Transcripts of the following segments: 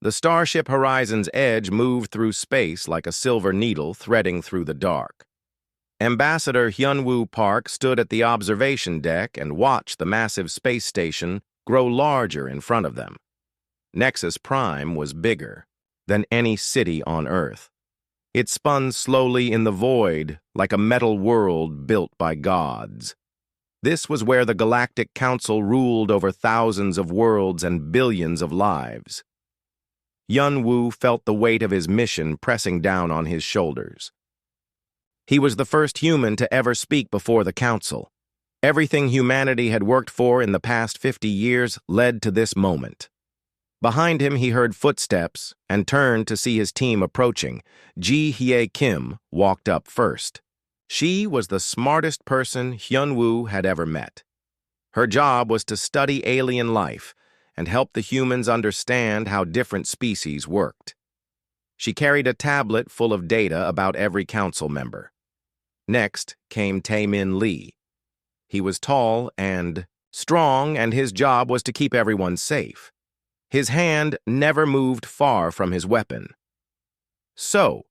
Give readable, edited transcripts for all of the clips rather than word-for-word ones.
The starship Horizon's edge moved through space like a silver needle threading through the dark. Ambassador Hyunwoo Park stood at the observation deck and watched the massive space station grow larger in front of them. Nexus Prime was bigger than any city on Earth. It spun slowly in the void like a metal world built by gods. This was where the Galactic Council ruled over thousands of worlds and billions of lives. Hyunwoo felt the weight of his mission pressing down on his shoulders. He was the first human to ever speak before the Council. Everything humanity had worked for in the past 50 years led to this moment. Behind him, he heard footsteps and turned to see his team approaching. Ji Hye Kim walked up first. She was the smartest person Hyunwoo had ever met. Her job was to study alien life and help the humans understand how different species worked. She carried a tablet full of data about every council member. Next came Tae-min Lee. He was tall and strong, and his job was to keep everyone safe. His hand never moved far from his weapon. So,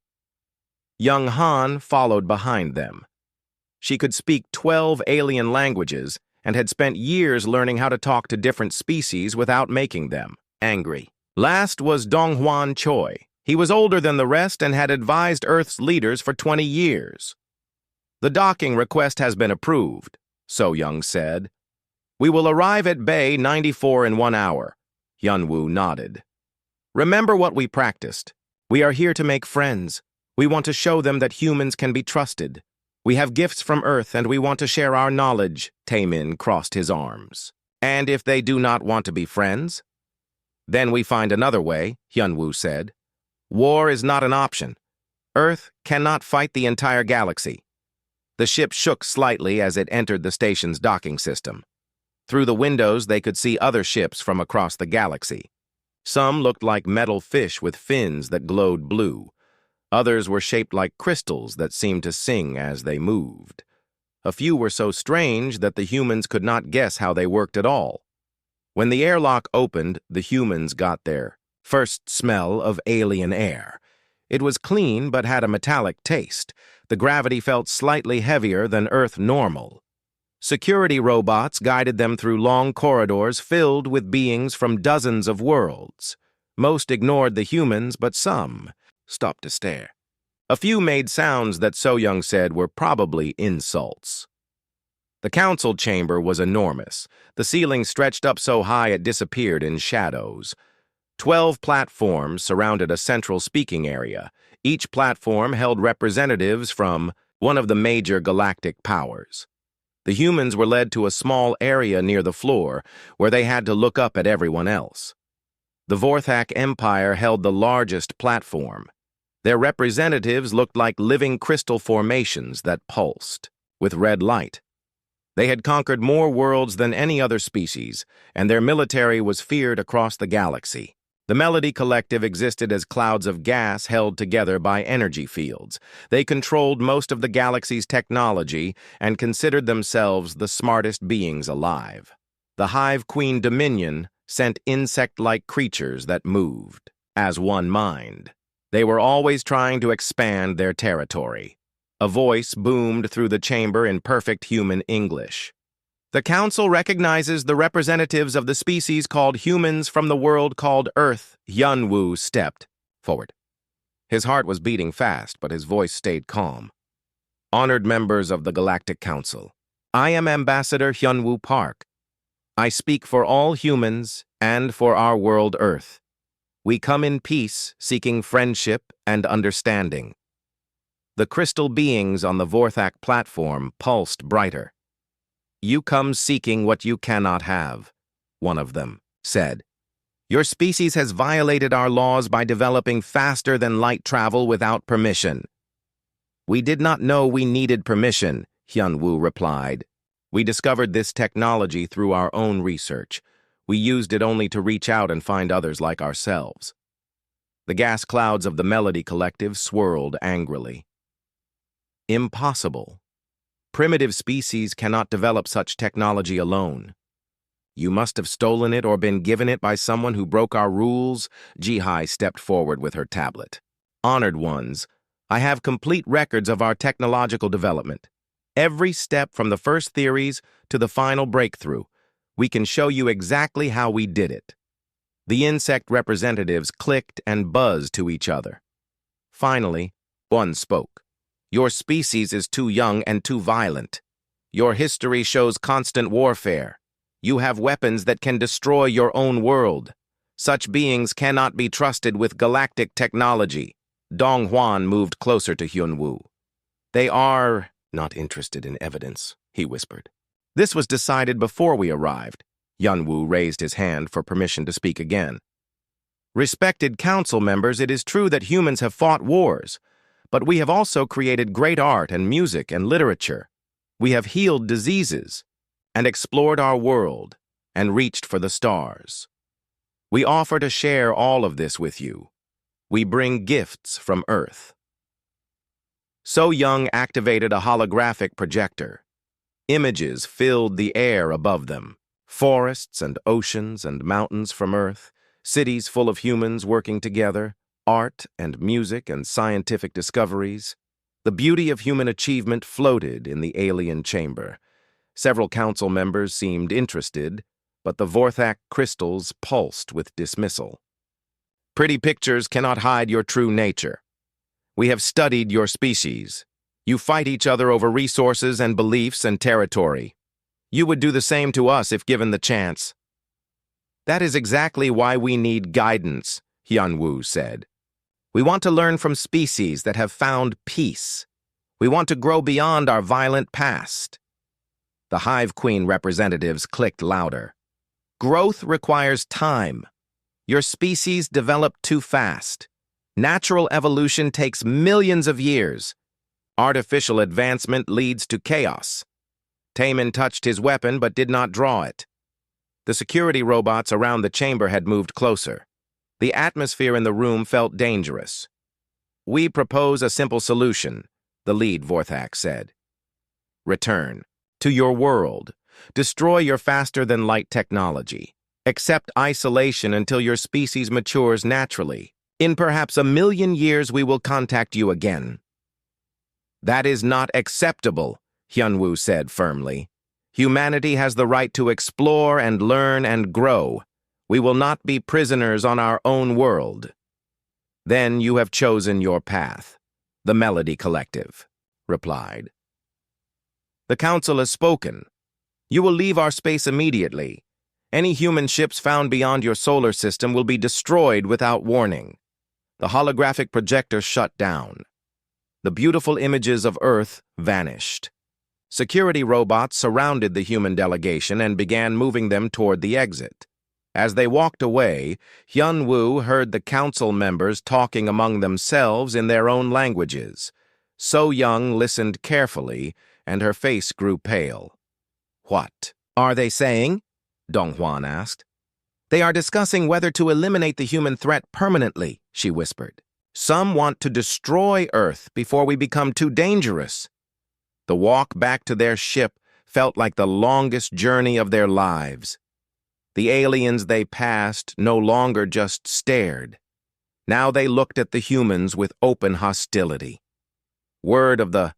Young Han followed behind them. She could speak 12 alien languages and had spent years learning how to talk to different species without making them angry. Last was Dong-hwan Choi. He was older than the rest and had advised Earth's leaders for 20 years. The docking request has been approved, So Young said. We will arrive at Bay 94 in 1 hour. Hyunwoo nodded. Remember what we practiced. We are here to make friends. We want to show them that humans can be trusted. We have gifts from Earth and we want to share our knowledge. Tae-min crossed his arms. And if they do not want to be friends? Then we find another way, Hyunwoo said. War is not an option. Earth cannot fight the entire galaxy. The ship shook slightly as it entered the station's docking system. Through the windows, they could see other ships from across the galaxy. Some looked like metal fish with fins that glowed blue. Others were shaped like crystals that seemed to sing as they moved. A few were so strange that the humans could not guess how they worked at all. When the airlock opened, the humans got their first smell of alien air. It was clean but had a metallic taste. The gravity felt slightly heavier than Earth normal. Security robots guided them through long corridors filled with beings from dozens of worlds. Most ignored the humans, but some stopped to stare. A few made sounds that So Young said were probably insults. The council chamber was enormous. The ceiling stretched up so high it disappeared in shadows. 12 platforms surrounded a central speaking area. Each platform held representatives from one of the major galactic powers. The humans were led to a small area near the floor, where they had to look up at everyone else. The Vorthak Empire held the largest platform. Their representatives looked like living crystal formations that pulsed with red light. They had conquered more worlds than any other species, and their military was feared across the galaxy. The Melody Collective existed as clouds of gas held together by energy fields. They controlled most of the galaxy's technology and considered themselves the smartest beings alive. The Hive Queen Dominion sent insect-like creatures that moved as one mind. They were always trying to expand their territory. A voice boomed through the chamber in perfect human English. The Council recognizes the representatives of the species called humans from the world called Earth. Hyunwoo stepped forward. His heart was beating fast, but his voice stayed calm. Honored members of the Galactic Council, I am Ambassador Hyunwoo Park. I speak for all humans and for our world Earth. We come in peace, seeking friendship and understanding. The crystal beings on the Vorthak platform pulsed brighter. You come seeking what you cannot have, one of them said. Your species has violated our laws by developing faster than light travel without permission. We did not know we needed permission, Hyunwoo replied. We discovered this technology through our own research. We used it only to reach out and find others like ourselves. The gas clouds of the Melody Collective swirled angrily. Impossible. Primitive species cannot develop such technology alone. You must have stolen it or been given it by someone who broke our rules. Jihai stepped forward with her tablet. Honored ones, I have complete records of our technological development. Every step from the first theories to the final breakthrough. We can show you exactly how we did it. The insect representatives clicked and buzzed to each other. Finally, one spoke. Your species is too young and too violent. Your history shows constant warfare. You have weapons that can destroy your own world. Such beings cannot be trusted with galactic technology. Dong Huan moved closer to Hyunwoo. They are not interested in evidence, he whispered. This was decided before we arrived. Hyunwoo raised his hand for permission to speak again. Respected council members, it is true that humans have fought wars, but we have also created great art and music and literature. We have healed diseases and explored our world and reached for the stars. We offer to share all of this with you. We bring gifts from Earth. So Young activated a holographic projector. Images filled the air above them. Forests and oceans and mountains from Earth, cities full of humans working together, art and music and scientific discoveries. The beauty of human achievement floated in the alien chamber. Several council members seemed interested, but the Vorthak crystals pulsed with dismissal. Pretty pictures cannot hide your true nature. We have studied your species. You fight each other over resources and beliefs and territory. You would do the same to us if given the chance. That is exactly why we need guidance, Hyunwoo said. We want to learn from species that have found peace. We want to grow beyond our violent past. The Hive Queen representatives clicked louder. Growth requires time. Your species developed too fast. Natural evolution takes millions of years. Artificial advancement leads to chaos. Taemin touched his weapon but did not draw it. The security robots around the chamber had moved closer. The atmosphere in the room felt dangerous. We propose a simple solution, the lead Vorthak said. Return to your world. Destroy your faster-than-light technology. Accept isolation until your species matures naturally. In perhaps 1,000,000 years, we will contact you again. That is not acceptable, Hyunwoo said firmly. Humanity has the right to explore and learn and grow. We will not be prisoners on our own world. Then you have chosen your path, the Melody Collective replied. The council has spoken. You will leave our space immediately. Any human ships found beyond your solar system will be destroyed without warning. The holographic projector shut down. The beautiful images of Earth vanished. Security robots surrounded the human delegation and began moving them toward the exit. As they walked away, Hyunwoo heard the council members talking among themselves in their own languages. So Young listened carefully, and her face grew pale. What are they saying? Donghuan asked. They are discussing whether to eliminate the human threat permanently, she whispered. Some want to destroy Earth before we become too dangerous. The walk back to their ship felt like the longest journey of their lives. The aliens they passed no longer just stared. Now they looked at the humans with open hostility. Word of the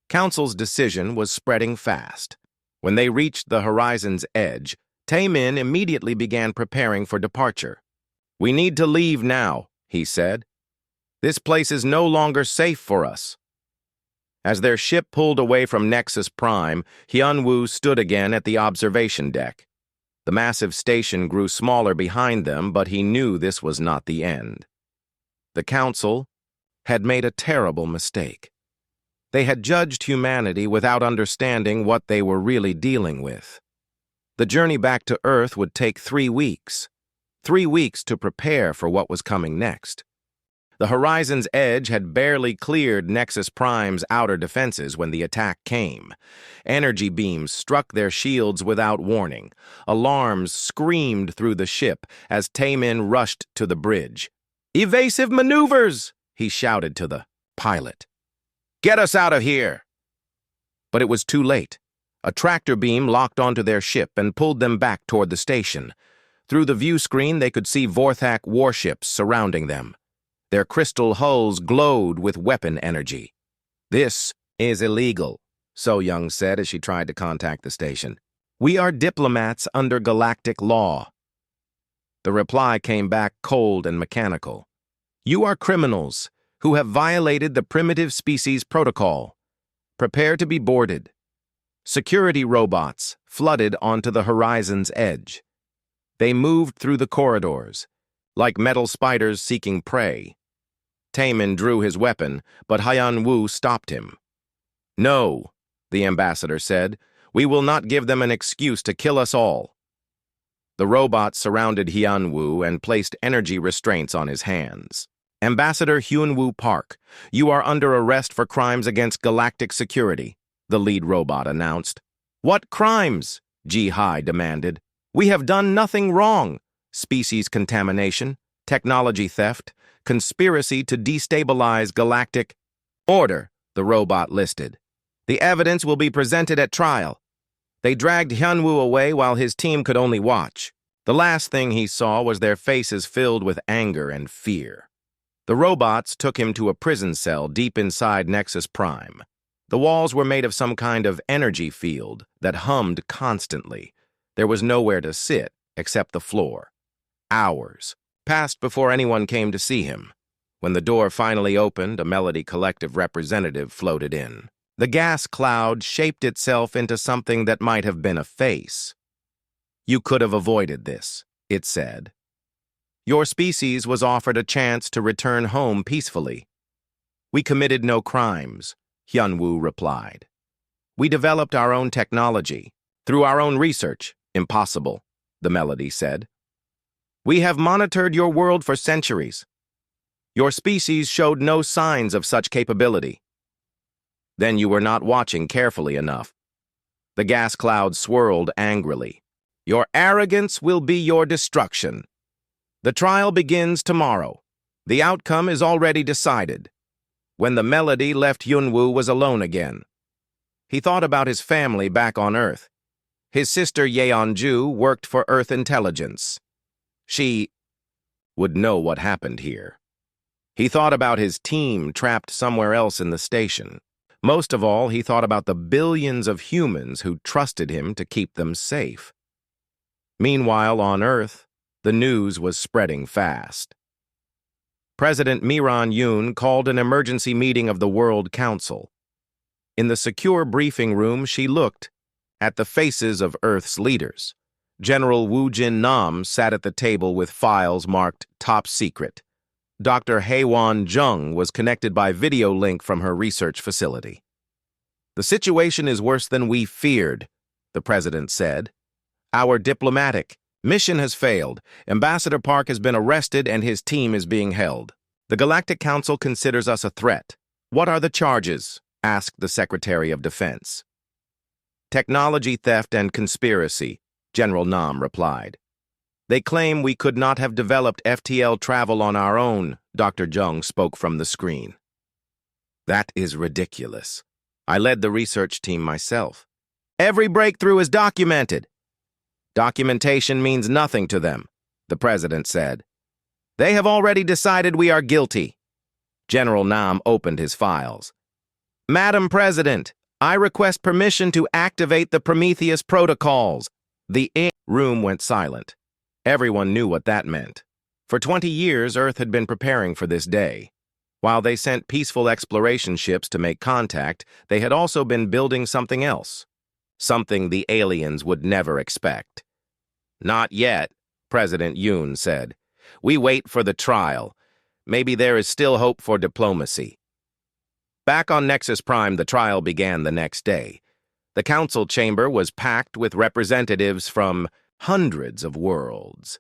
council's decision was spreading fast. When they reached the horizon's edge, Taemin immediately began preparing for departure. We need to leave now, he said. This place is no longer safe for us. As their ship pulled away from Nexus Prime, Hyunwoo stood again at the observation deck. The massive station grew smaller behind them, but he knew this was not the end. The council had made a terrible mistake. They had judged humanity without understanding what they were really dealing with. The journey back to Earth would take 3 weeks. 3 weeks to prepare for what was coming next. The horizon's edge had barely cleared Nexus Prime's outer defenses when the attack came. Energy beams struck their shields without warning. Alarms screamed through the ship as Taemin rushed to the bridge. "Evasive maneuvers!" he shouted to the pilot. "Get us out of here!" But it was too late. A tractor beam locked onto their ship and pulled them back toward the station. Through the view screen, they could see Vorthak warships surrounding them. Their crystal hulls glowed with weapon energy. "This is illegal," So Young said as she tried to contact the station. "We are diplomats under galactic law." The reply came back cold and mechanical. "You are criminals who have violated the primitive species protocol. Prepare to be boarded." Security robots flooded onto the horizon's edge. They moved through the corridors, like metal spiders seeking prey. Taemin drew his weapon, but Hyun-woo stopped him. "No," the ambassador said. "We will not give them an excuse to kill us all." The robots surrounded Hyun-woo and placed energy restraints on his hands. "Ambassador Hyun-woo Park, you are under arrest for crimes against galactic security," the lead robot announced. "What crimes?" Ji-hai demanded. "We have done nothing wrong. Species contamination, technology theft, conspiracy to destabilize galactic..." "Order," the robot listed. "The evidence will be presented at trial." They dragged Hyun-woo away while his team could only watch. The last thing he saw was their faces filled with anger and fear. The robots took him to a prison cell deep inside Nexus Prime. The walls were made of some kind of energy field that hummed constantly. There was nowhere to sit except the floor. Hours passed before anyone came to see him. When the door finally opened, a Melody Collective representative floated in. The gas cloud shaped itself into something that might have been a face. "You could have avoided this," it said. "Your species was offered a chance to return home peacefully." "We committed no crimes," Hyun-woo replied. "We developed our own technology, through our own research." "Impossible," the Melody said. "We have monitored your world for centuries. Your species showed no signs of such capability." "Then you were not watching carefully enough." The gas cloud swirled angrily. "Your arrogance will be your destruction. The trial begins tomorrow. The outcome is already decided." When the Melody left, Hyun-woo was alone again. He thought about his family back on Earth. His sister Yeon-ju worked for Earth Intelligence. She would know what happened here. He thought about his team trapped somewhere else in the station. Most of all, he thought about the billions of humans who trusted him to keep them safe. Meanwhile, on Earth, the news was spreading fast. President Miran Yoon called an emergency meeting of the World Council. In the secure briefing room, she looked at the faces of Earth's leaders. General Woo Jin-nam sat at the table with files marked Top Secret. Dr. Haewon Jung was connected by video link from her research facility. "The situation is worse than we feared," the president said. "Our diplomatic mission has failed. Ambassador Park has been arrested and his team is being held. The Galactic Council considers us a threat." "What are the charges?" asked the Secretary of Defense. "Technology theft and conspiracy," General Nam replied. "They claim we could not have developed FTL travel on our own," Dr. Jung spoke from the screen. "That is ridiculous. I led the research team myself." "Every breakthrough is documented." "Documentation means nothing to them," the president said. "They have already decided we are guilty." General Nam opened his files. "Madam President, I request permission to activate the Prometheus protocols." The room went silent. Everyone knew what that meant. For 20 years, Earth had been preparing for this day. While they sent peaceful exploration ships to make contact, they had also been building something else. Something the aliens would never expect. "Not yet," President Yoon said. "We wait for the trial. Maybe there is still hope for diplomacy." Back on Nexus Prime, the trial began the next day. The council chamber was packed with representatives from hundreds of worlds.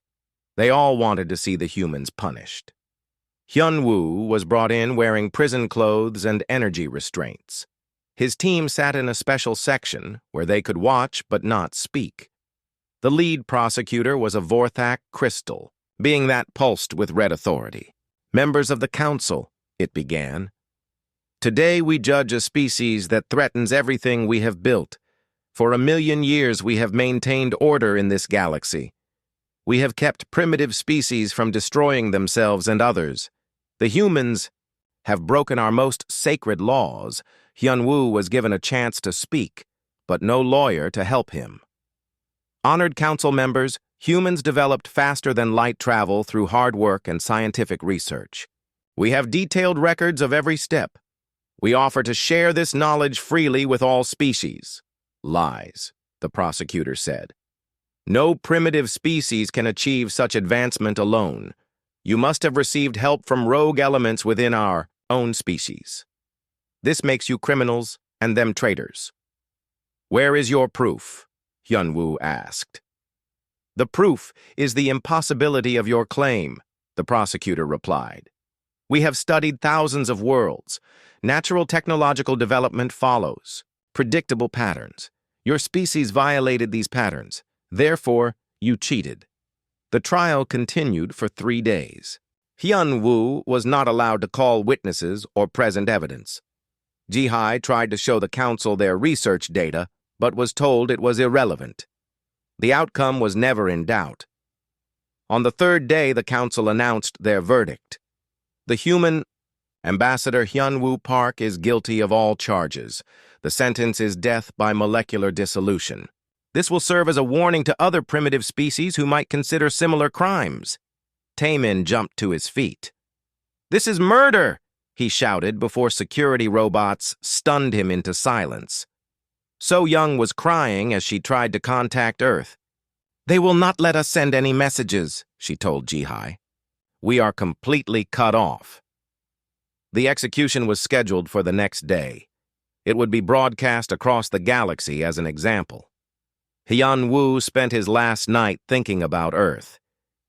They all wanted to see the humans punished. Hyun-woo was brought in wearing prison clothes and energy restraints. His team sat in a special section where they could watch but not speak. The lead prosecutor was a Vorthak crystal, being that pulsed with red authority. "Members of the council," it began. "Today we judge a species that threatens everything we have built. For 1,000,000 years we have maintained order in this galaxy. We have kept primitive species from destroying themselves and others. The humans have broken our most sacred laws. Hyun-woo was given a chance to speak, but no lawyer to help him. Honored council members, humans developed faster than light travel through hard work and scientific research. We have detailed records of every step. We offer to share this knowledge freely with all species. Lies, the prosecutor said. No primitive species can achieve such advancement alone. You must have received help from rogue elements within our own species. This makes you criminals and them traitors. Where is your proof? Hyun-woo asked. The proof is the impossibility of your claim, the prosecutor replied. We have studied thousands of worlds. Natural technological development follows predictable patterns. Your species violated these patterns. Therefore, you cheated. The trial continued for 3 days. Hyun-woo was not allowed to call witnesses or present evidence. Ji-hai tried to show the council their research data, but was told it was irrelevant. The outcome was never in doubt. On the 3rd day, the council announced their verdict. The human Ambassador Hyun-woo Park is guilty of all charges. The sentence is death by molecular dissolution. This will serve as a warning to other primitive species who might consider similar crimes. Taemin jumped to his feet. This is murder, he shouted before security robots stunned him into silence. So Young was crying as she tried to contact Earth. They will not let us send any messages, she told Ji-hai. We are completely cut off. The execution was scheduled for the next day. It would be broadcast across the galaxy as an example. Hyun-woo spent his last night thinking about Earth.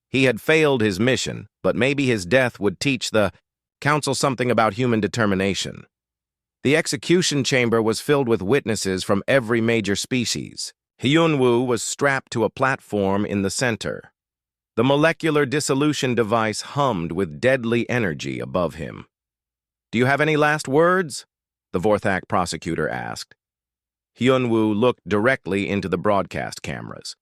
He had failed his mission, but maybe his death would teach the council something about human determination. The execution chamber was filled with witnesses from every major species. Hyun-woo was strapped to a platform in the center. The molecular dissolution device hummed with deadly energy above him. Do you have any last words? The Vorthak prosecutor asked. Hyun-woo looked directly into the broadcast cameras.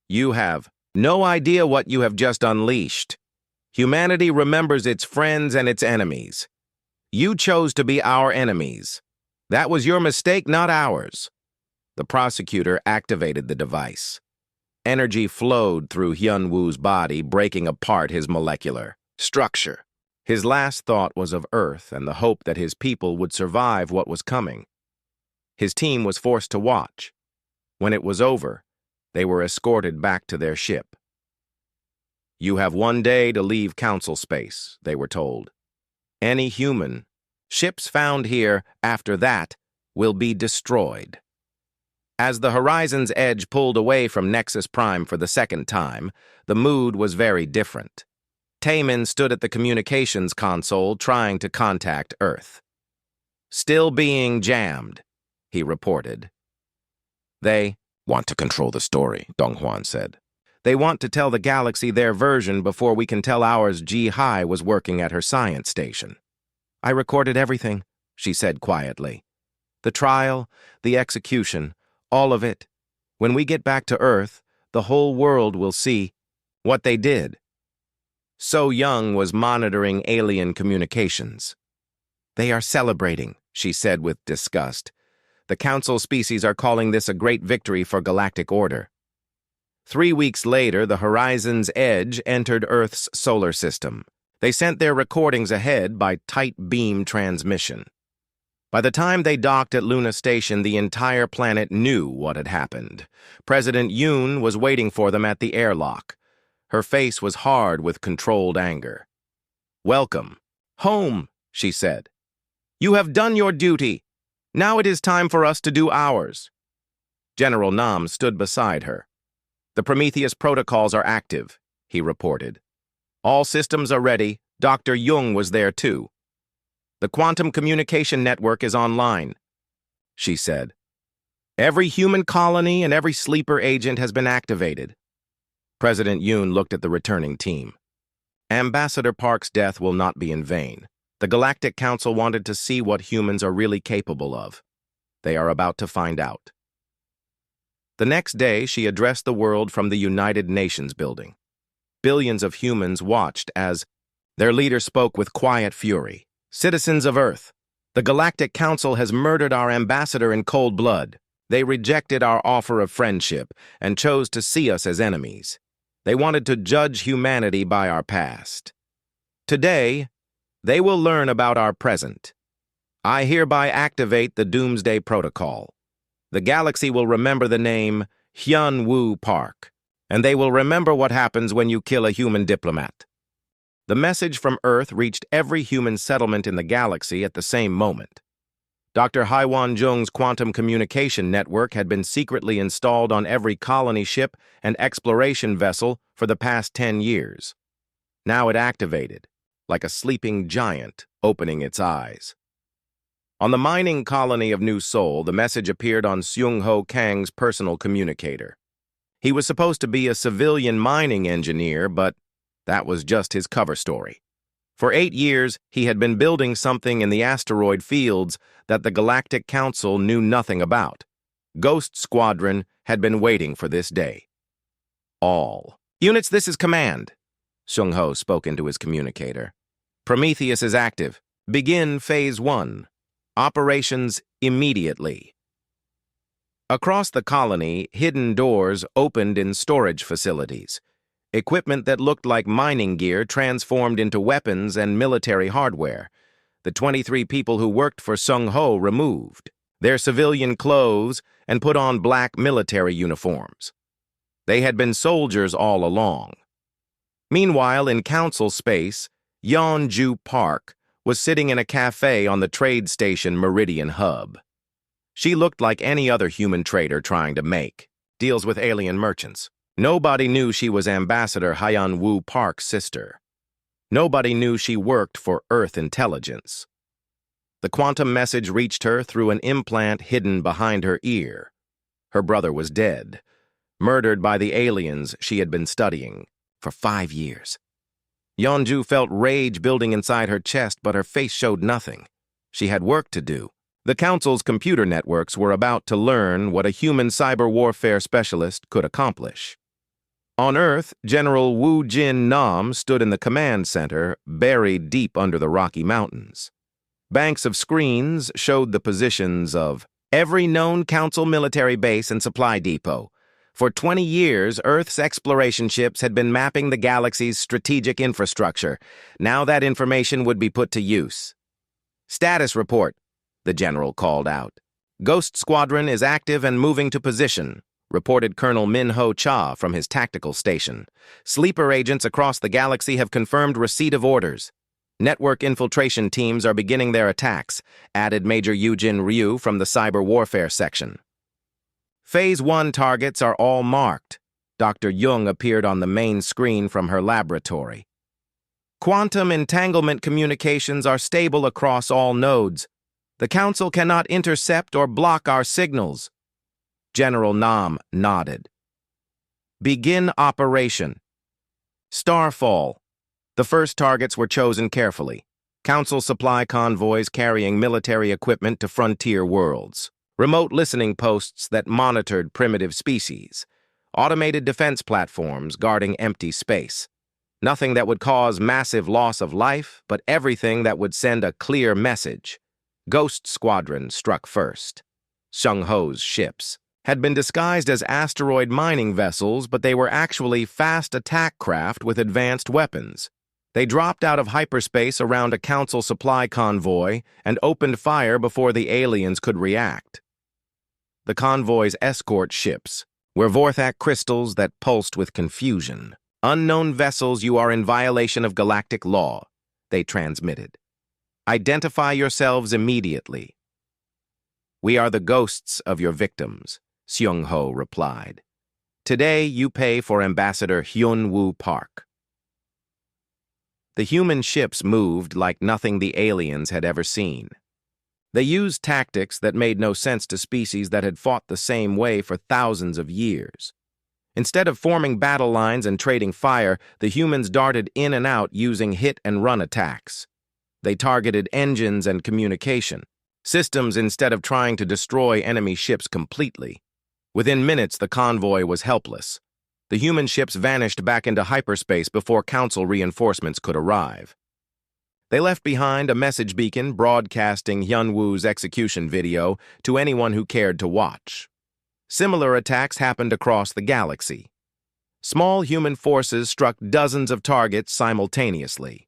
You have no idea what you have just unleashed. Humanity remembers its friends and its enemies. You chose to be our enemies. That was your mistake, not ours. The prosecutor activated the device. Energy flowed through Hyun-woo's body, breaking apart his molecular structure. His last thought was of Earth and the hope that his people would survive what was coming. His team was forced to watch. When it was over, they were escorted back to their ship. You have 1 day to leave council space, they were told. Any human, ships found here after that, will be destroyed. As the Horizon's Edge pulled away from Nexus Prime for the 2nd time, the mood was very different. Taemin stood at the communications console trying to contact Earth. Still being jammed, he reported. They want to control the story, Dong-hwan said. They want to tell the galaxy their version before we can tell ours. Ji-hai was working at her science station. I recorded everything, she said quietly. The trial, the execution, all of it. When we get back to Earth, the whole world will see what they did. So Young was monitoring alien communications. They are celebrating, she said with disgust. The council species are calling this a great victory for galactic order. 3 weeks later, the Horizon's Edge entered Earth's solar system. They sent their recordings ahead by tight beam transmission. By the time they docked at Luna Station, the entire planet knew what had happened. President Yoon was waiting for them at the airlock. Her face was hard with controlled anger. Welcome. Home, she said. You have done your duty. Now it is time for us to do ours. General Nam stood beside her. The Prometheus protocols are active, he reported. All systems are ready. Dr. Jung was there too. The quantum communication network is online, she said. Every human colony and every sleeper agent has been activated. President Yoon looked at the returning team. Ambassador Park's death will not be in vain. The Galactic Council wanted to see what humans are really capable of. They are about to find out. The next day, she addressed the world from the United Nations building. Billions of humans watched as their leader spoke with quiet fury. "Citizens of Earth, the Galactic Council has murdered our ambassador in cold blood. They rejected our offer of friendship and chose to see us as enemies. They wanted to judge humanity by our past. Today, they will learn about our present. I hereby activate the Doomsday Protocol. The galaxy will remember the name Hyun-Woo Park, and they will remember what happens when you kill a human diplomat." The message from Earth reached every human settlement in the galaxy at the same moment. Dr. Haiwan-jung's quantum communication network had been secretly installed on every colony ship and exploration vessel for the past 10 years. Now it activated, like a sleeping giant opening its eyes. On the mining colony of New Seoul, the message appeared on Seung-ho Kang's personal communicator. He was supposed to be a civilian mining engineer, but that was just his cover story. For 8 years, he had been building something in the asteroid fields that the Galactic Council knew nothing about. Ghost Squadron had been waiting for this day. "All units, this is command." Seung-ho spoke into his communicator. "Prometheus is active. Begin Phase 1. Operations immediately." Across the colony, hidden doors opened in storage facilities. Equipment that looked like mining gear transformed into weapons and military hardware. The 23 people who worked for Seung-ho removed their civilian clothes and put on black military uniforms. They had been soldiers all along. Meanwhile, in council space, Yeonju Park was sitting in a cafe on the trade station Meridian Hub. She looked like any other human trader trying to make deals with alien merchants. Nobody knew she was Ambassador Hyun-Woo Park's sister. Nobody knew she worked for Earth Intelligence. The quantum message reached her through an implant hidden behind her ear. Her brother was dead, murdered by the aliens she had been studying for 5 years. Yeonju felt rage building inside her chest, but her face showed nothing. She had work to do. The Council's computer networks were about to learn what a human cyber warfare specialist could accomplish. On Earth, General Woo Jin Nam stood in the command center, buried deep under the Rocky Mountains. Banks of screens showed the positions of every known Council military base and supply depot. For 20 years, Earth's exploration ships had been mapping the galaxy's strategic infrastructure. Now that information would be put to use. "Status report," the general called out. "Ghost Squadron is active and moving to position," reported Colonel Min-ho Cha from his tactical station. "Sleeper agents across the galaxy have confirmed receipt of orders. Network infiltration teams are beginning their attacks," added Major Yoojin Ryu from the cyber warfare section. "Phase 1 targets are all marked." Dr. Jung appeared on the main screen from her laboratory. "Quantum entanglement communications are stable across all nodes. The Council cannot intercept or block our signals." General Nam nodded. "Begin operation." Starfall. The first targets were chosen carefully. Council supply convoys carrying military equipment to frontier worlds. Remote listening posts that monitored primitive species. Automated defense platforms guarding empty space. Nothing that would cause massive loss of life, but everything that would send a clear message. Ghost Squadron struck first. Seung-ho's ships had been disguised as asteroid mining vessels, but they were actually fast attack craft with advanced weapons. They dropped out of hyperspace around a Council supply convoy and opened fire before the aliens could react. The convoy's escort ships were Vorthak crystals that pulsed with confusion. "Unknown vessels, you are in violation of galactic law," they transmitted. "Identify yourselves immediately." "We are the ghosts of your victims," Seung-ho replied. "Today you pay for Ambassador Hyun-Woo Park." The human ships moved like nothing the aliens had ever seen. They used tactics that made no sense to species that had fought the same way for thousands of years. Instead of forming battle lines and trading fire, the humans darted in and out using hit-and-run attacks. They targeted engines and communication systems instead of trying to destroy enemy ships completely. Within minutes, the convoy was helpless. The human ships vanished back into hyperspace before Council reinforcements could arrive. They left behind a message beacon broadcasting Hyunwoo's execution video to anyone who cared to watch. Similar attacks happened across the galaxy. Small human forces struck dozens of targets simultaneously.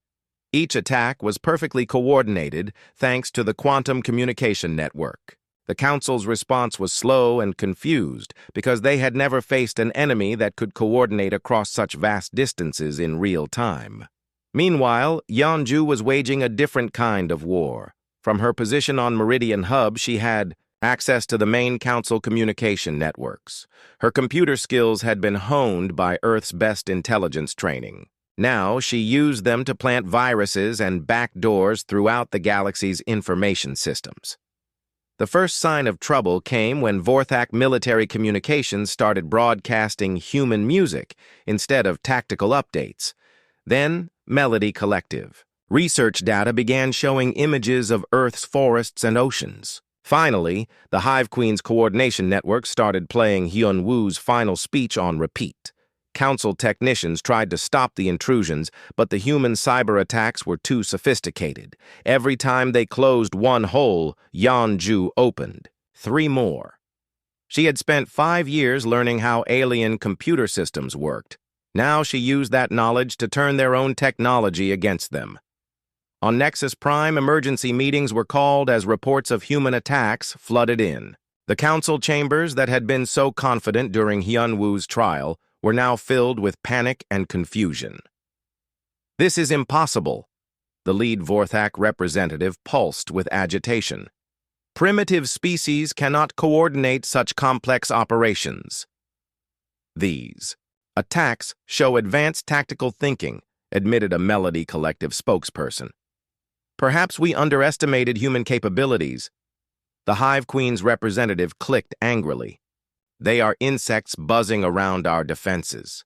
Each attack was perfectly coordinated thanks to the quantum communication network. The Council's response was slow and confused because they had never faced an enemy that could coordinate across such vast distances in real time. Meanwhile, Yeonju was waging a different kind of war. From her position on Meridian Hub, she had access to the main Council communication networks. Her computer skills had been honed by Earth's best intelligence training. Now, she used them to plant viruses and backdoors throughout the galaxy's information systems. The first sign of trouble came when Vorthak Military Communications started broadcasting human music instead of tactical updates. Then, Melody Collective. Research data began showing images of Earth's forests and oceans. Finally, the Hive Queen's coordination network started playing Hyunwoo's final speech on repeat. Council technicians tried to stop the intrusions, but the human cyber attacks were too sophisticated. Every time they closed one hole, Yeonju opened 3 more. She had spent 5 years learning how alien computer systems worked. Now she used that knowledge to turn their own technology against them. On Nexus Prime, emergency meetings were called as reports of human attacks flooded in. The council chambers that had been so confident during Hyunwoo's trial were now filled with panic and confusion. "This is impossible," the lead Vorthak representative pulsed with agitation. "Primitive species cannot coordinate such complex operations." "These attacks show advanced tactical thinking," admitted a Melody Collective spokesperson. "Perhaps we underestimated human capabilities." The Hive Queen's representative clicked angrily. "They are insects buzzing around our defenses.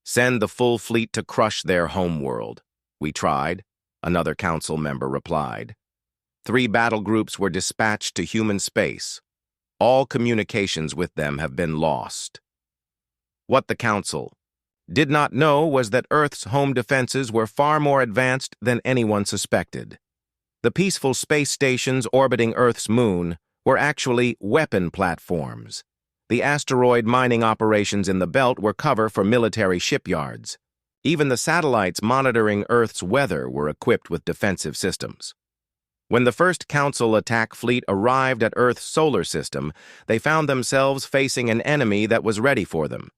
Send the full fleet to crush their homeworld." "We tried," another council member replied. 3 battle groups were dispatched to human space. All communications with them have been lost. What the council did not know was that Earth's home defenses were far more advanced than anyone suspected. The peaceful space stations orbiting Earth's moon were actually weapon platforms. The asteroid mining operations in the belt were cover for military shipyards. Even the satellites monitoring Earth's weather were equipped with defensive systems. When the first Council attack fleet arrived at Earth's solar system, they found themselves facing an enemy that was ready for them.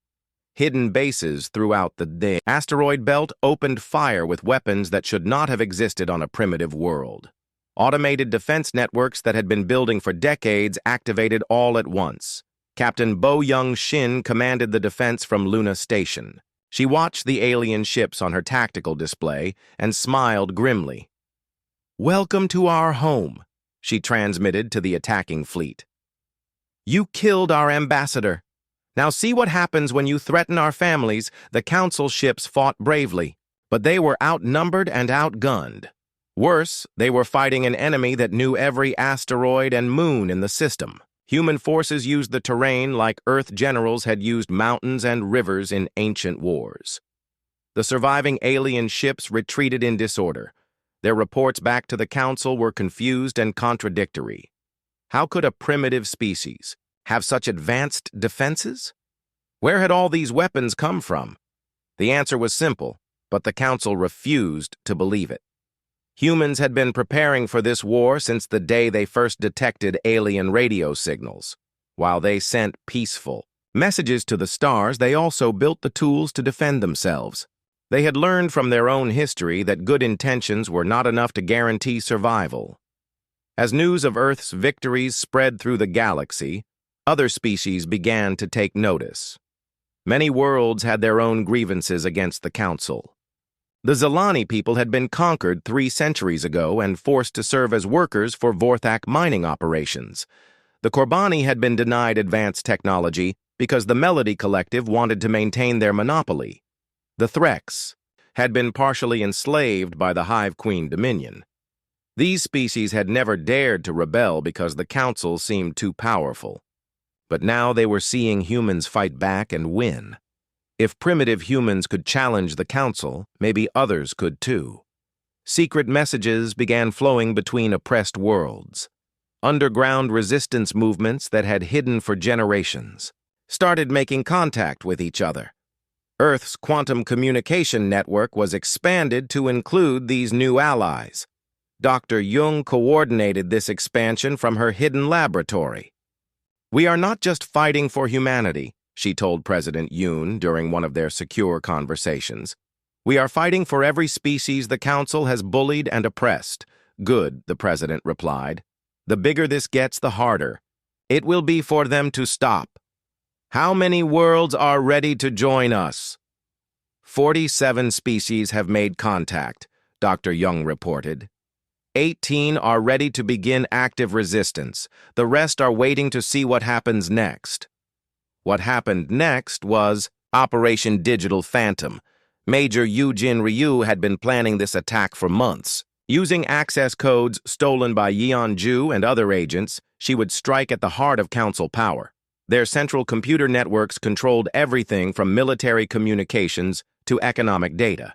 Hidden bases throughout the asteroid belt opened fire with weapons that should not have existed on a primitive world. Automated defense networks that had been building for decades activated all at once. Captain Bo Young Shin commanded the defense from Luna Station. She watched the alien ships on her tactical display and smiled grimly. "Welcome to our home," she transmitted to the attacking fleet. "You killed our ambassador. Now see what happens when you threaten our families." The council ships fought bravely, but they were outnumbered and outgunned. Worse, they were fighting an enemy that knew every asteroid and moon in the system. Human forces used the terrain like Earth generals had used mountains and rivers in ancient wars. The surviving alien ships retreated in disorder. Their reports back to the Council were confused and contradictory. How could a primitive species have such advanced defenses? Where had all these weapons come from? The answer was simple, but the Council refused to believe it. Humans had been preparing for this war since the day they first detected alien radio signals. While they sent peaceful messages to the stars, they also built the tools to defend themselves. They had learned from their own history that good intentions were not enough to guarantee survival. As news of Earth's victories spread through the galaxy, other species began to take notice. Many worlds had their own grievances against the Council. The Zilani people had been conquered 3 centuries ago and forced to serve as workers for Vorthak mining operations. The Korbani had been denied advanced technology because the Melody Collective wanted to maintain their monopoly. The Threks had been partially enslaved by the Hive Queen Dominion. These species had never dared to rebel because the Council seemed too powerful. But now they were seeing humans fight back and win. If primitive humans could challenge the council, maybe others could too. Secret messages began flowing between oppressed worlds. Underground resistance movements that had hidden for generations started making contact with each other. Earth's quantum communication network was expanded to include these new allies. Dr. Jung coordinated this expansion from her hidden laboratory. "We are not just fighting for humanity," she told President Yoon during one of their secure conversations. "We are fighting for every species the Council has bullied and oppressed." "Good," the President replied. "The bigger this gets, the harder. It will be for them to stop. How many worlds are ready to join us?" 47 species have made contact, Dr. Young reported. 18 are ready to begin active resistance. The rest are waiting to see what happens next. What happened next was Operation Digital Phantom. Major Yoojin Ryu had been planning this attack for months. Using access codes stolen by Yeonju and other agents, she would strike at the heart of Council power. Their central computer networks controlled everything from military communications to economic data.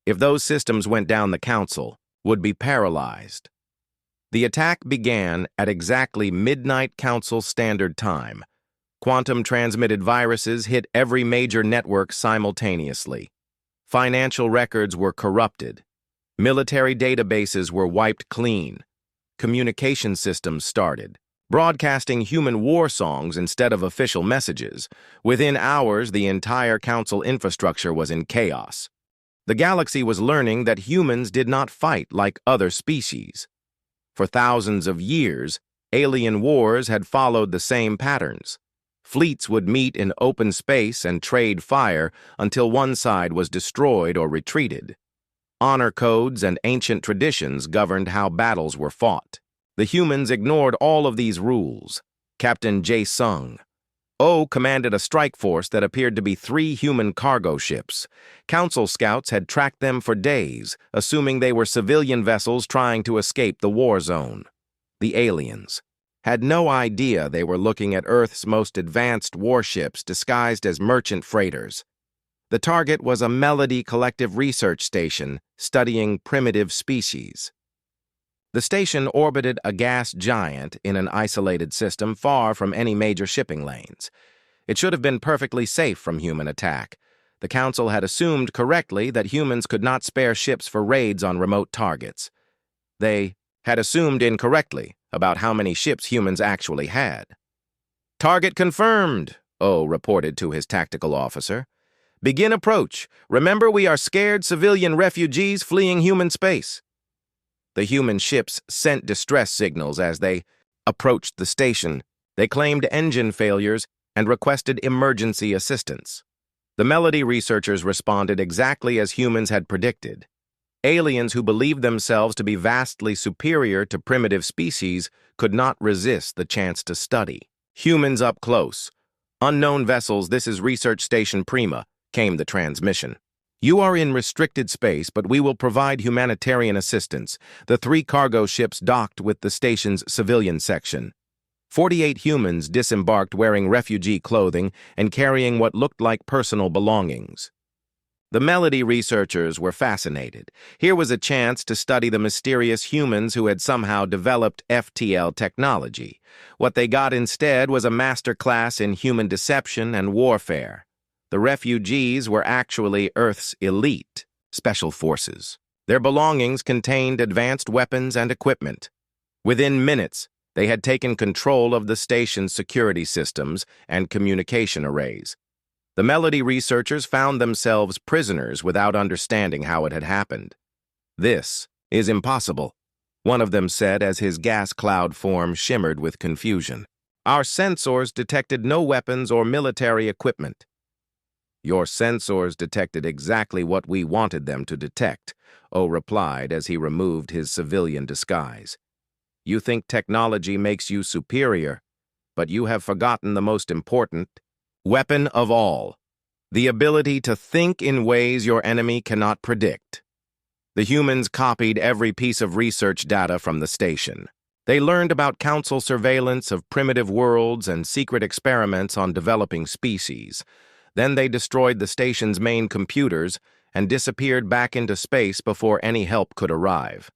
If those systems went down, the Council would be paralyzed. The attack began at exactly midnight Council Standard Time. Quantum-transmitted viruses hit every major network simultaneously. Financial records were corrupted. Military databases were wiped clean. Communication systems started, broadcasting human war songs instead of official messages. Within hours, the entire Council infrastructure was in chaos. The galaxy was learning that humans did not fight like other species. For thousands of years, alien wars had followed the same patterns. Fleets would meet in open space and trade fire until one side was destroyed or retreated. Honor codes and ancient traditions governed how battles were fought. The humans ignored all of these rules. Captain Jae-sung Oh commanded a strike force that appeared to be 3 human cargo ships. Council scouts had tracked them for days, assuming they were civilian vessels trying to escape the war zone. The aliens had no idea they were looking at Earth's most advanced warships disguised as merchant freighters. The target was a Melody Collective Research Station studying primitive species. The station orbited a gas giant in an isolated system far from any major shipping lanes. It should have been perfectly safe from human attack. The Council had assumed correctly that humans could not spare ships for raids on remote targets. They had assumed incorrectly about how many ships humans actually had. "Target confirmed," Oh reported to his tactical officer. "Begin approach. Remember, we are scared civilian refugees fleeing human space." The human ships sent distress signals as they approached the station. They claimed engine failures and requested emergency assistance. The Melody researchers responded exactly as humans had predicted. Aliens who believed themselves to be vastly superior to primitive species could not resist the chance to study. "Humans up close. Unknown vessels, this is Research Station Prima," came the transmission. "You are in restricted space, but we will provide humanitarian assistance." The 3 cargo ships docked with the station's civilian section. 48 humans disembarked wearing refugee clothing and carrying what looked like personal belongings. The Melody researchers were fascinated. Here was a chance to study the mysterious humans who had somehow developed FTL technology. What they got instead was a master class in human deception and warfare. The refugees were actually Earth's elite special forces. Their belongings contained advanced weapons and equipment. Within minutes, they had taken control of the station's security systems and communication arrays. The Melody researchers found themselves prisoners without understanding how it had happened. "This is impossible," one of them said as his gas cloud form shimmered with confusion. "Our sensors detected no weapons or military equipment." "Your sensors detected exactly what we wanted them to detect," Oh replied as he removed his civilian disguise. "You think technology makes you superior, but you have forgotten the most important weapon of all, the ability to think in ways your enemy cannot predict." The humans copied every piece of research data from the station. They learned about Council surveillance of primitive worlds and secret experiments on developing species. Then they destroyed the station's main computers and disappeared back into space before any help could arrive.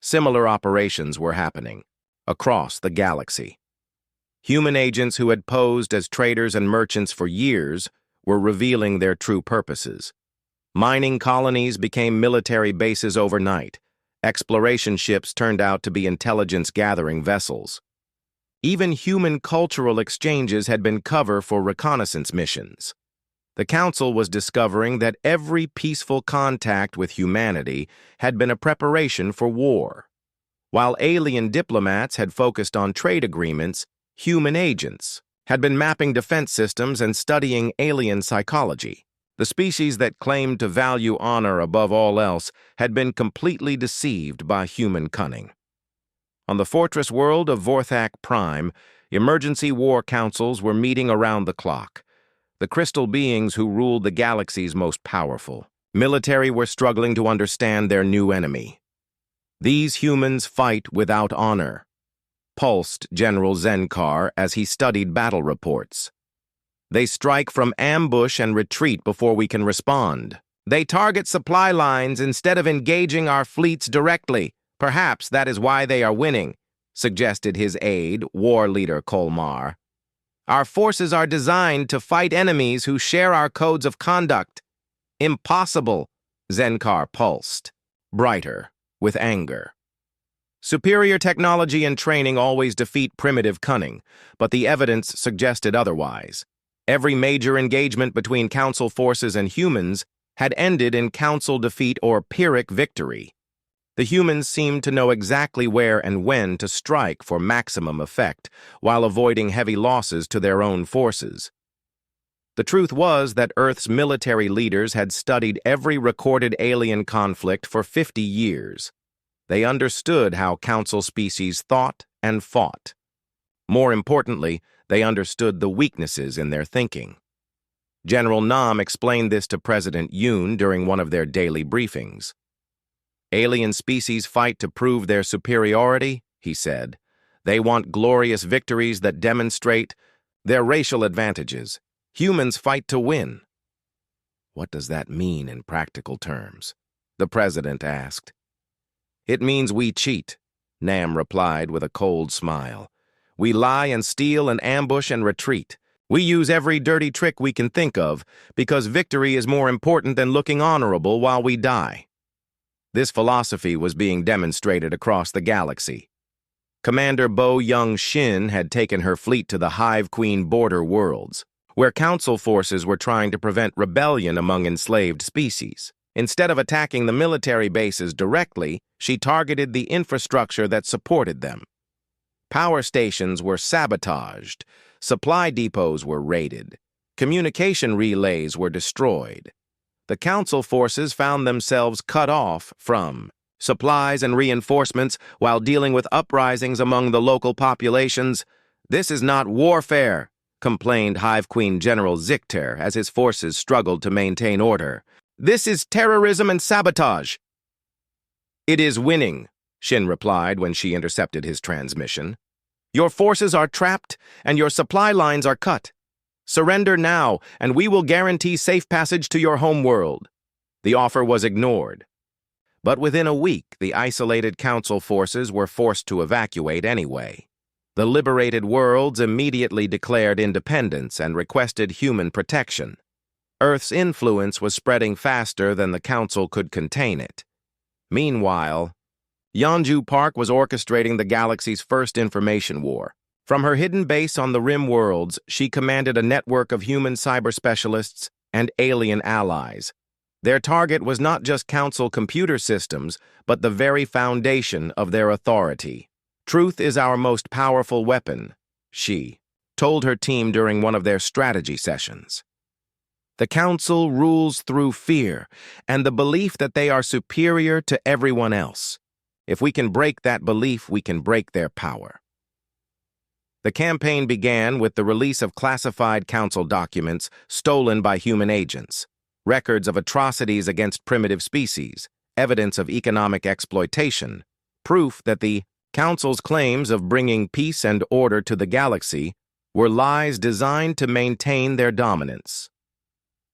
Similar operations were happening across the galaxy. Human agents who had posed as traders and merchants for years were revealing their true purposes. Mining colonies became military bases overnight. Exploration ships turned out to be intelligence-gathering vessels. Even human cultural exchanges had been cover for reconnaissance missions. The Council was discovering that every peaceful contact with humanity had been a preparation for war. While alien diplomats had focused on trade agreements, human agents had been mapping defense systems and studying alien psychology. The species that claimed to value honor above all else had been completely deceived by human cunning. On the fortress world of SciFiPrime, emergency war councils were meeting around the clock. The crystal beings who ruled the galaxy's most powerful. Military were struggling to understand their new enemy. These humans fight without honor, pulsed General Zenkar as he studied battle reports. They strike from ambush and retreat before we can respond. They target supply lines instead of engaging our fleets directly. Perhaps that is why they are winning, suggested his aide, war leader Kolmar. Our forces are designed to fight enemies who share our codes of conduct. Impossible, Zenkar pulsed, brighter with anger. Superior technology and training always defeat primitive cunning, but the evidence suggested otherwise. Every major engagement between Council forces and humans had ended in Council defeat or Pyrrhic victory. The humans seemed to know exactly where and when to strike for maximum effect, while avoiding heavy losses to their own forces. The truth was that Earth's military leaders had studied every recorded alien conflict for 50 years. They understood how Council species thought and fought. More importantly, they understood the weaknesses in their thinking. General Nam explained this to President Yoon during one of their daily briefings. Alien species fight to prove their superiority, he said. They want glorious victories that demonstrate their racial advantages. Humans fight to win. What does that mean in practical terms? The president asked. It means we cheat, Nam replied with a cold smile. We lie and steal and ambush and retreat. We use every dirty trick we can think of because victory is more important than looking honorable while we die. This philosophy was being demonstrated across the galaxy. Commander Bo Young Shin had taken her fleet to the Hive Queen border worlds, where Council forces were trying to prevent rebellion among enslaved species. Instead of attacking the military bases directly, she targeted the infrastructure that supported them. Power stations were sabotaged, supply depots were raided, communication relays were destroyed. The Council forces found themselves cut off from supplies and reinforcements while dealing with uprisings among the local populations. This is not warfare, complained Hive Queen General Zichter as his forces struggled to maintain order. This is terrorism and sabotage. It is winning, Shin replied when she intercepted his transmission. Your forces are trapped and your supply lines are cut. Surrender now, and we will guarantee safe passage to your homeworld. The offer was ignored. But within a week, the isolated Council forces were forced to evacuate anyway. The liberated worlds immediately declared independence and requested human protection. Earth's influence was spreading faster than the Council could contain it. Meanwhile, Yeonju Park was orchestrating the galaxy's first information war. From her hidden base on the Rim worlds, she commanded a network of human cyber specialists and alien allies. Their target was not just Council computer systems, but the very foundation of their authority. Truth is our most powerful weapon, she told her team during one of their strategy sessions. The Council rules through fear and the belief that they are superior to everyone else. If we can break that belief, we can break their power. The campaign began with the release of classified Council documents stolen by human agents, records of atrocities against primitive species, evidence of economic exploitation, proof that the Council's claims of bringing peace and order to the galaxy were lies designed to maintain their dominance.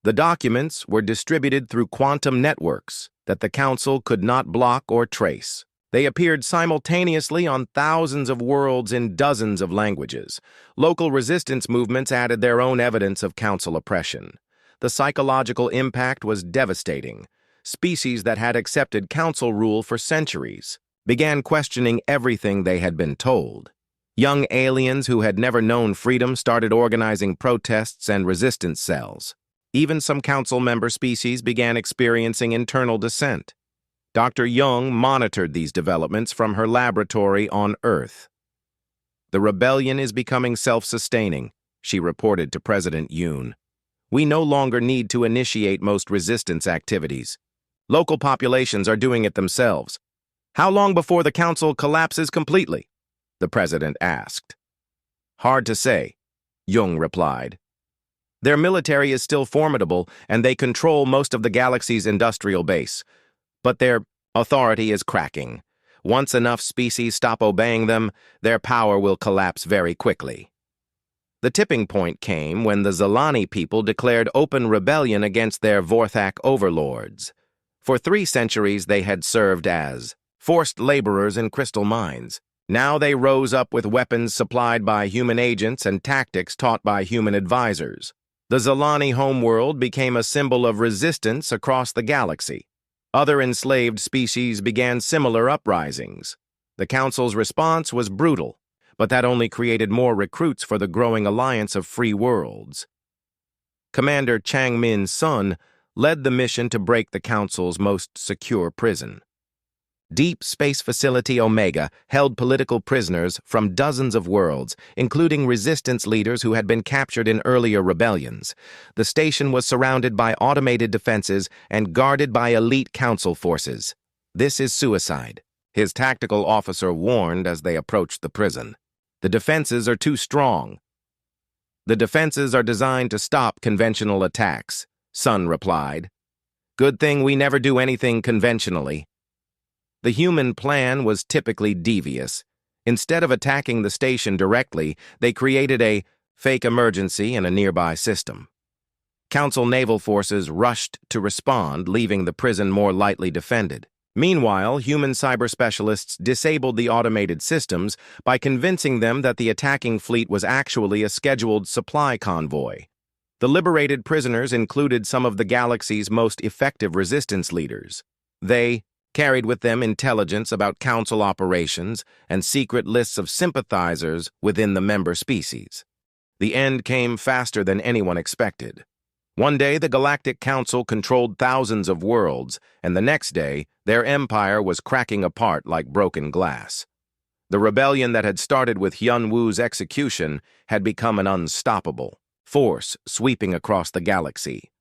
The documents were distributed through quantum networks that the Council could not block or trace. They appeared simultaneously on thousands of worlds in dozens of languages. Local resistance movements added their own evidence of Council oppression. The psychological impact was devastating. Species that had accepted Council rule for centuries began questioning everything they had been told. Young aliens who had never known freedom started organizing protests and resistance cells. Even some Council member species began experiencing internal dissent. Dr. Young monitored these developments from her laboratory on Earth. "The rebellion is becoming self-sustaining," she reported to President Yoon. "We no longer need to initiate most resistance activities. Local populations are doing it themselves." "How long before the Council collapses completely?" the President asked. "Hard to say," Young replied. "Their military is still formidable, and they control most of the galaxy's industrial base. But their authority is cracking. Once enough species stop obeying them, their power will collapse very quickly." The tipping point came when the Zilani people declared open rebellion against their Vorthak overlords. For 3 centuries they had served as forced laborers in crystal mines. Now they rose up with weapons supplied by human agents and tactics taught by human advisors. The Zilani homeworld became a symbol of resistance across the galaxy. Other enslaved species began similar uprisings. The Council's response was brutal, but that only created more recruits for the growing alliance of free worlds. Commander Changmin's son led the mission to break the Council's most secure prison. Deep Space Facility Omega held political prisoners from dozens of worlds, including resistance leaders who had been captured in earlier rebellions. The station was surrounded by automated defenses and guarded by elite Council forces. "This is suicide," his tactical officer warned as they approached the prison. "The defenses are too strong." "The defenses are designed to stop conventional attacks," Sun replied. "Good thing we never do anything conventionally." The human plan was typically devious. Instead of attacking the station directly, they created a fake emergency in a nearby system. Council naval forces rushed to respond, leaving the prison more lightly defended. Meanwhile, human cyber specialists disabled the automated systems by convincing them that the attacking fleet was actually a scheduled supply convoy. The liberated prisoners included some of the galaxy's most effective resistance leaders. They carried with them intelligence about Council operations and secret lists of sympathizers within the member species. The end came faster than anyone expected. One day, the Galactic Council controlled thousands of worlds, and the next day, their empire was cracking apart like broken glass. The rebellion that had started with Hyun Woo's execution had become an unstoppable force sweeping across the galaxy.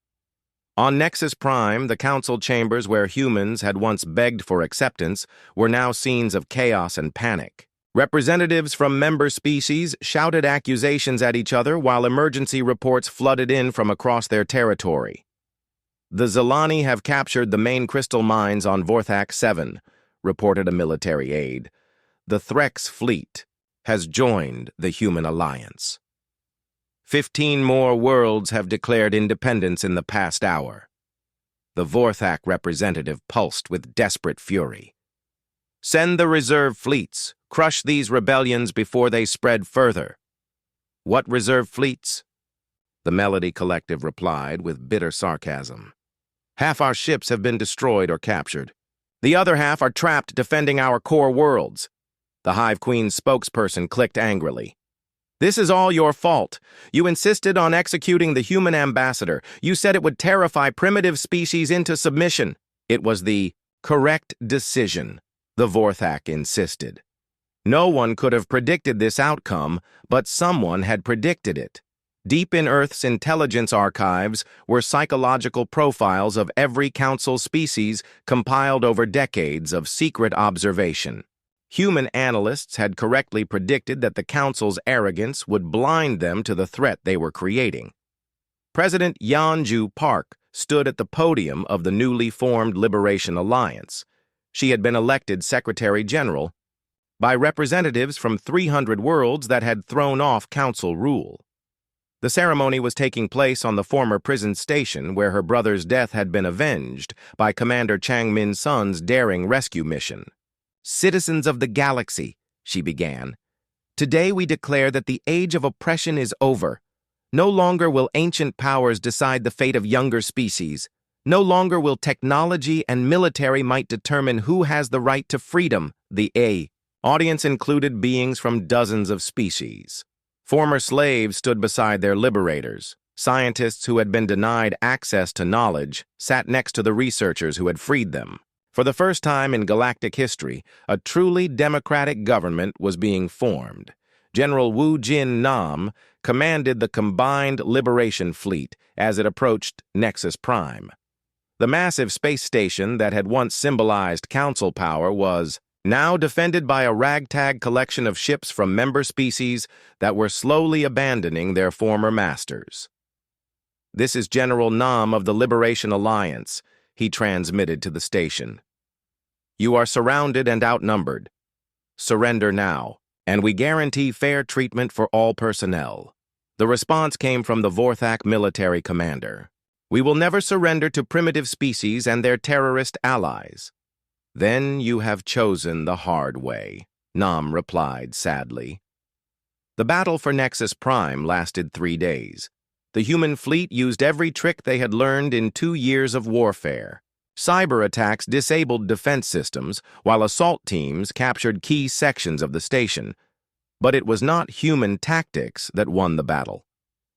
On Nexus Prime, the Council chambers where humans had once begged for acceptance were now scenes of chaos and panic. Representatives from member species shouted accusations at each other while emergency reports flooded in from across their territory. "The Zilani have captured the main crystal mines on Vorthak 7, reported a military aide. "The Threx fleet has joined the human alliance. 15 more worlds have declared independence in the past hour." The Vorthak representative pulsed with desperate fury. "Send the reserve fleets. Crush these rebellions before they spread further." "What reserve fleets?" the Melody Collective replied with bitter sarcasm. "Half our ships have been destroyed or captured. The other half are trapped defending our core worlds." The Hive Queen's spokesperson clicked angrily. "This is all your fault. You insisted on executing the human ambassador. You said it would terrify primitive species into submission." "It was the correct decision," the Vorthak insisted. "No one could have predicted this outcome, but someone had predicted it." Deep in Earth's intelligence archives were psychological profiles of every Council species compiled over decades of secret observation. Human analysts had correctly predicted that the Council's arrogance would blind them to the threat they were creating. President Yeonju Park stood at the podium of the newly formed Liberation Alliance. She had been elected Secretary General by representatives from 300 worlds that had thrown off council rule. The ceremony was taking place on the former prison station where her brother's death had been avenged by Commander Chang Min-sun's daring rescue mission. "Citizens of the galaxy," she began, "today we declare that the age of oppression is over. No longer will ancient powers decide the fate of younger species. No longer will technology and military might determine who has the right to freedom." The audience included beings from dozens of species. Former slaves stood beside their liberators. Scientists who had been denied access to knowledge sat next to the researchers who had freed them. For the first time in galactic history, a truly democratic government was being formed. General Wu Jin Nam commanded the combined Liberation Fleet as it approached Nexus Prime. The massive space station that had once symbolized council power was now defended by a ragtag collection of ships from member species that were slowly abandoning their former masters. "This is General Nam of the Liberation Alliance," he transmitted to the station. "You are surrounded and outnumbered. Surrender now, and we guarantee fair treatment for all personnel." The response came from the Vorthak military commander. "We will never surrender to primitive species and their terrorist allies." "Then you have chosen the hard way," Nam replied sadly. The battle for Nexus Prime lasted 3 days. The human fleet used every trick they had learned in 2 years of warfare. Cyber attacks disabled defense systems, while assault teams captured key sections of the station. But it was not human tactics that won the battle.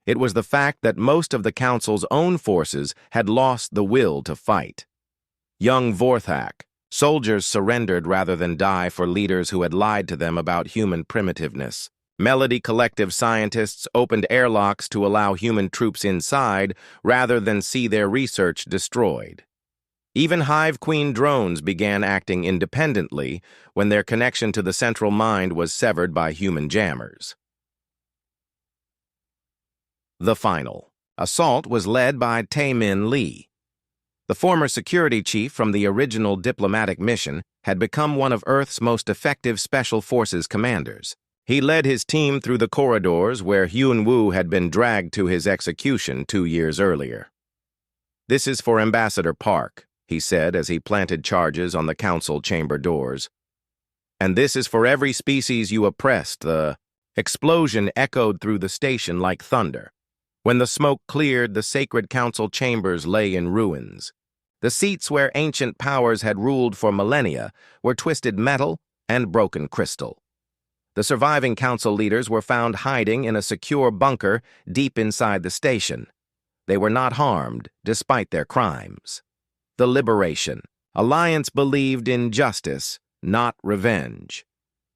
It was the fact that most of the Council's own forces had lost the will to fight. Young Vorthak, soldiers surrendered rather than die for leaders who had lied to them about human primitiveness. Melody Collective scientists opened airlocks to allow human troops inside rather than see their research destroyed. Even Hive Queen drones began acting independently when their connection to the central mind was severed by human jammers. The final assault was led by Tae-Min Lee. The former security chief from the original diplomatic mission had become one of Earth's most effective special forces commanders. He led his team through the corridors where Hyun-woo had been dragged to his execution 2 years earlier. "This is for Ambassador Park," he said as he planted charges on the council chamber doors. "And this is for every species you oppressed." The explosion echoed through the station like thunder. When the smoke cleared, the sacred council chambers lay in ruins. The seats where ancient powers had ruled for millennia were twisted metal and broken crystal. The surviving council leaders were found hiding in a secure bunker deep inside the station. They were not harmed, despite their crimes. The Liberation Alliance believed in justice, not revenge.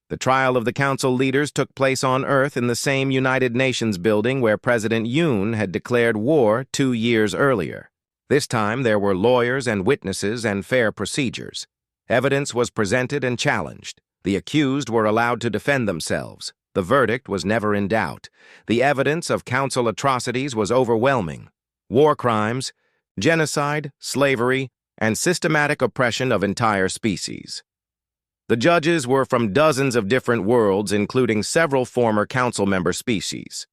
The trial of the council leaders took place on Earth in the same United Nations building where President Yoon had declared war 2 years earlier. This time there were lawyers and witnesses and fair procedures. Evidence was presented and challenged. The accused were allowed to defend themselves. The verdict was never in doubt. The evidence of council atrocities was overwhelming. War crimes, genocide, slavery, and systematic oppression of entire species. The judges were from dozens of different worlds, including several former council member species.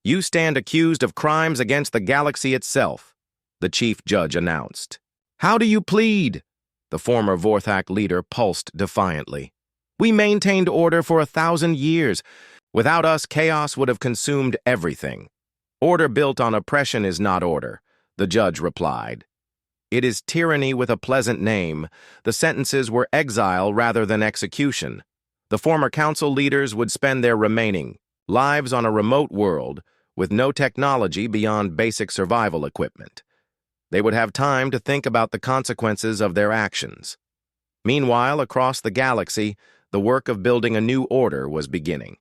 "You stand accused of crimes against the galaxy itself," the chief judge announced. "How do you plead?" The former Vorthak leader pulsed defiantly. "We maintained order for 1,000 years. Without us, chaos would have consumed everything. Order built on oppression is not order," the judge replied. "It is tyranny with a pleasant name." The sentences were exile rather than execution. The former council leaders would spend their remaining lives on a remote world with no technology beyond basic survival equipment. They would have time to think about the consequences of their actions. Meanwhile, across the galaxy, the work of building a new order was beginning.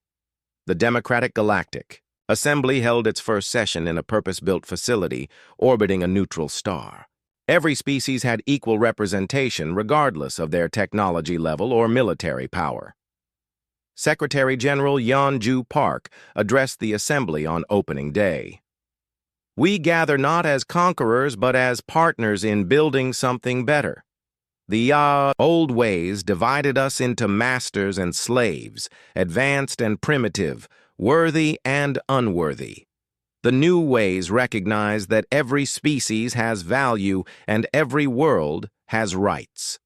The Democratic Galactic Assembly held its first session in a purpose-built facility orbiting a neutral star. Every species had equal representation regardless of their technology level or military power. Secretary General Yeon-ju Park addressed the assembly on opening day. "We gather not as conquerors but as partners in building something better." The old ways divided us into masters and slaves, advanced and primitive, worthy and unworthy. The new ways recognize that every species has value and every world has rights.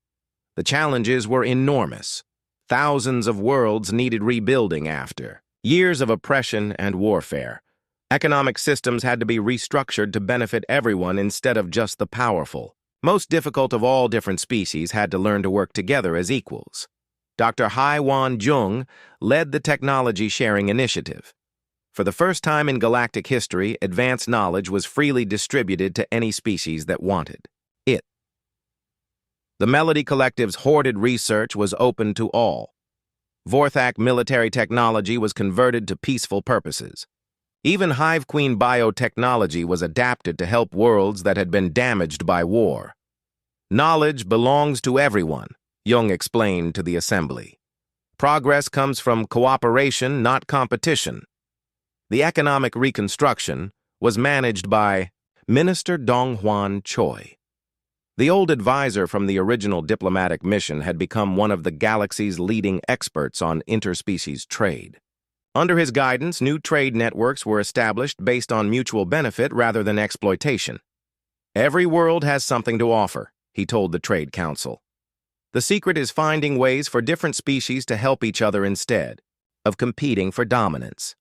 The challenges were enormous. Thousands of worlds needed rebuilding after years of oppression and warfare. Economic systems had to be restructured to benefit everyone instead of just the powerful. Most difficult of all different species had to learn to work together as equals. Dr. Hai-Wan Jung led the technology sharing initiative. For the first time in galactic history, advanced knowledge was freely distributed to any species that wanted it. The Melody Collective's hoarded research was open to all. Vorthak military technology was converted to peaceful purposes. Even Hive Queen biotechnology was adapted to help worlds that had been damaged by war. Knowledge belongs to everyone, Jung explained to the assembly. Progress comes from cooperation, not competition. The economic reconstruction was managed by Minister Dong-Hwan Choi. The old advisor from the original diplomatic mission had become one of the galaxy's leading experts on interspecies trade. Under his guidance, new trade networks were established based on mutual benefit rather than exploitation. Every world has something to offer, he told the Trade Council. The secret is finding ways for different species to help each other instead of competing for dominance.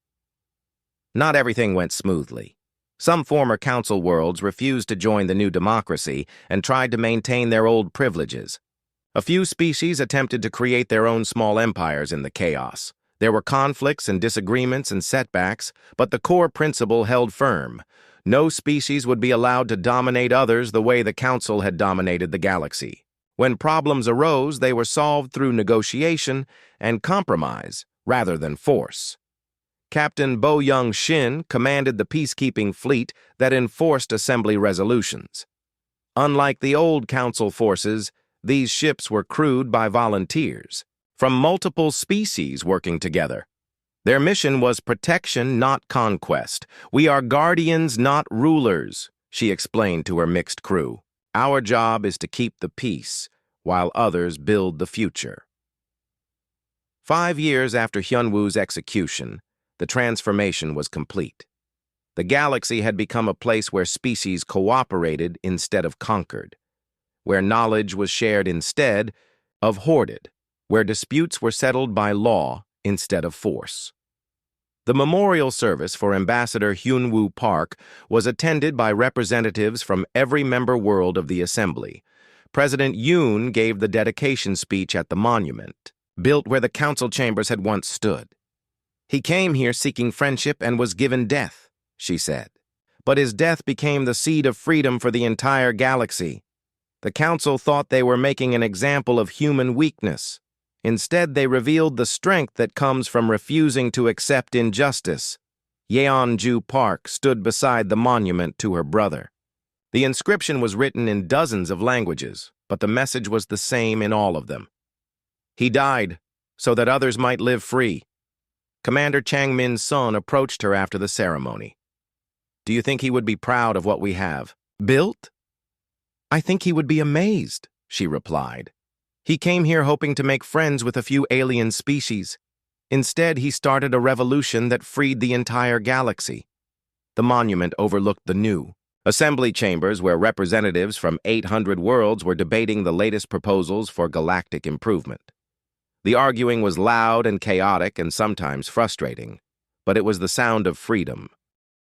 Not everything went smoothly. Some former council worlds refused to join the new democracy and tried to maintain their old privileges. A few species attempted to create their own small empires in the chaos. There were conflicts and disagreements and setbacks, but the core principle held firm. No species would be allowed to dominate others the way the council had dominated the galaxy. When problems arose, they were solved through negotiation and compromise rather than force. Captain Bo Young Shin commanded the peacekeeping fleet that enforced assembly resolutions. Unlike the old council forces, these ships were crewed by volunteers from multiple species working together. Their mission was protection, not conquest. "We are guardians, not rulers," she explained to her mixed crew. "Our job is to keep the peace, while others build the future." 5 years after Hyunwoo's execution, the transformation was complete. The galaxy had become a place where species cooperated instead of conquered, where knowledge was shared instead of hoarded, where disputes were settled by law instead of force. The memorial service for Ambassador Hyunwoo Park was attended by representatives from every member world of the Assembly. President Yoon gave the dedication speech at the monument, built where the council chambers had once stood. "He came here seeking friendship and was given death," she said. "But his death became the seed of freedom for the entire galaxy. The council thought they were making an example of human weakness. Instead, they revealed the strength that comes from refusing to accept injustice." Yeonju Park stood beside the monument to her brother. The inscription was written in dozens of languages, but the message was the same in all of them. "He died so that others might live free." Commander Chang Min's son approached her after the ceremony. "Do you think he would be proud of what we have built?" "I think he would be amazed," she replied. "He came here hoping to make friends with a few alien species. Instead, he started a revolution that freed the entire galaxy." The monument overlooked the new assembly chambers where representatives from 800 worlds were debating the latest proposals for galactic improvement. The arguing was loud and chaotic and sometimes frustrating, but it was the sound of freedom,